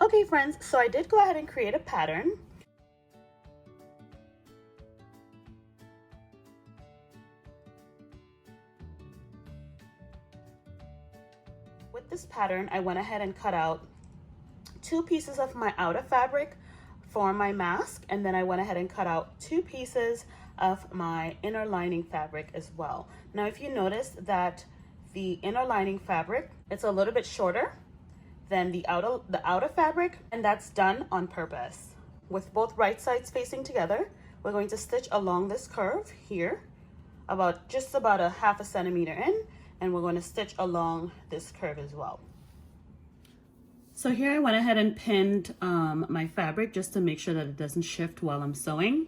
Okay friends, so I did go ahead and create a pattern. With this pattern, I went ahead and cut out 2 pieces of my outer fabric for my mask, and then I went ahead and cut out 2 pieces of my inner lining fabric as well. Now, if you notice that the inner lining fabric, it's a little bit shorter than the outer fabric, and that's done on purpose. With both right sides facing together, we're going to stitch along this curve here, just about a half a centimeter in, and we're going to stitch along this curve as well. So here I went ahead and pinned my fabric just to make sure that it doesn't shift while I'm sewing.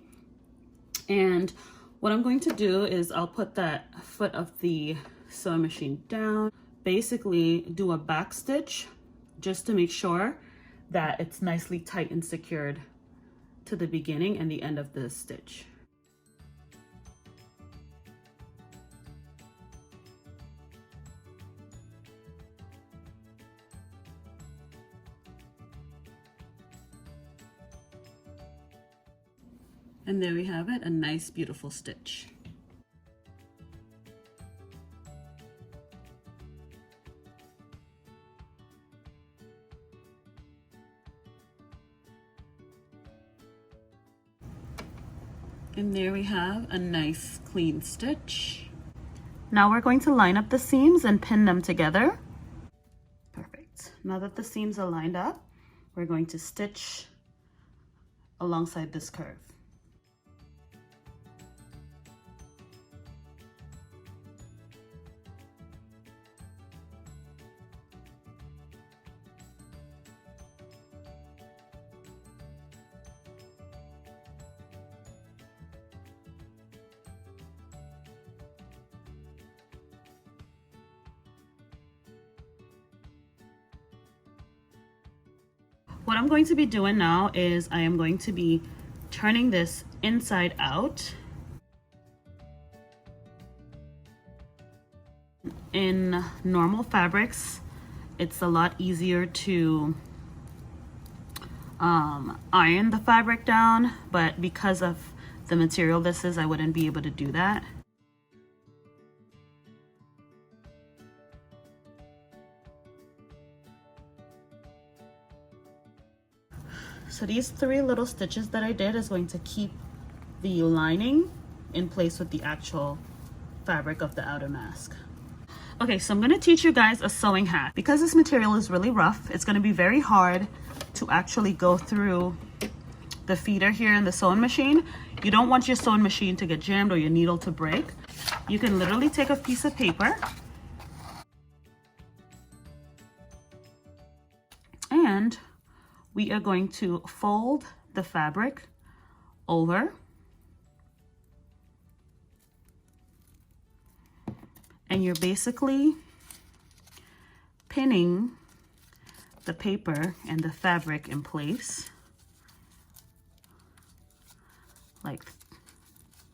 And what I'm going to do is I'll put that foot of the sewing machine down, basically do a back stitch just to make sure that it's nicely tight and secured to the beginning and the end of the stitch. And there we have it, a nice, beautiful stitch. And there we have a nice, clean stitch. Now we're going to line up the seams and pin them together. Perfect. Now that the seams are lined up, we're going to stitch alongside this curve. What I'm going to be doing now is I am going to be turning this inside out. In normal fabrics, it's a lot easier to iron the fabric down, but because of the material this is, I wouldn't be able to do that. So these 3 little stitches that I did is going to keep the lining in place with the actual fabric of the outer mask. Okay, so I'm going to teach you guys a sewing hack. Because this material is really rough, it's going to be very hard to actually go through the feeder here in the sewing machine. You don't want your sewing machine to get jammed or your needle to break. You can literally take a piece of paper and we are going to fold the fabric over and you're basically pinning the paper and the fabric in place like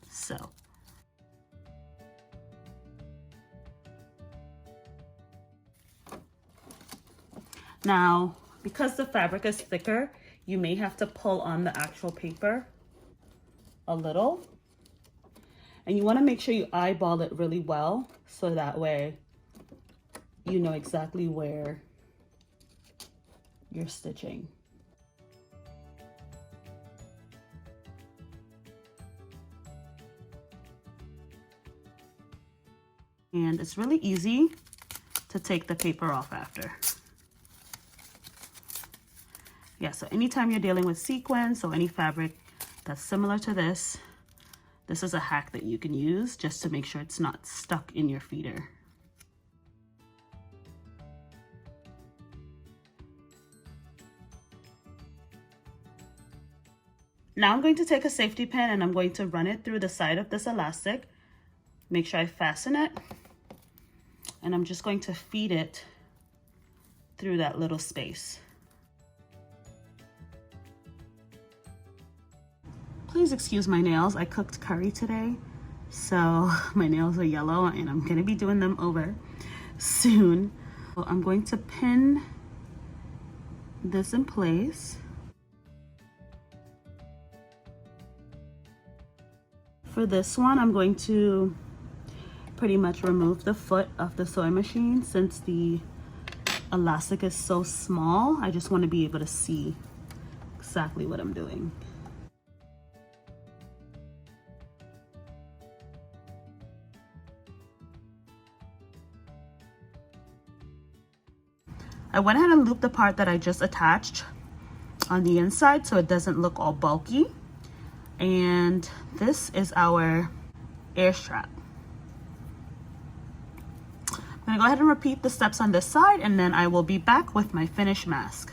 so. Now, because the fabric is thicker, you may have to pull on the actual paper a little. And you want to make sure you eyeball it really well, so that way you know exactly where you're stitching. And it's really easy to take the paper off after. Yeah, so anytime you're dealing with sequins or any fabric that's similar to this, this is a hack that you can use just to make sure it's not stuck in your feeder. Now I'm going to take a safety pin and I'm going to run it through the side of this elastic. Make sure I fasten it. And I'm just going to feed it through that little space. Please excuse my nails. I cooked curry today, so my nails are yellow and I'm gonna be doing them over soon. So I'm going to pin this in place. For this one, I'm going to pretty much remove the foot of the sewing machine since the elastic is so small. I just want to be able to see exactly what I'm doing. I went ahead and looped the part that I just attached on the inside so it doesn't look all bulky. And this is our air strap. I'm gonna go ahead and repeat the steps on this side, and then I will be back with my finished mask.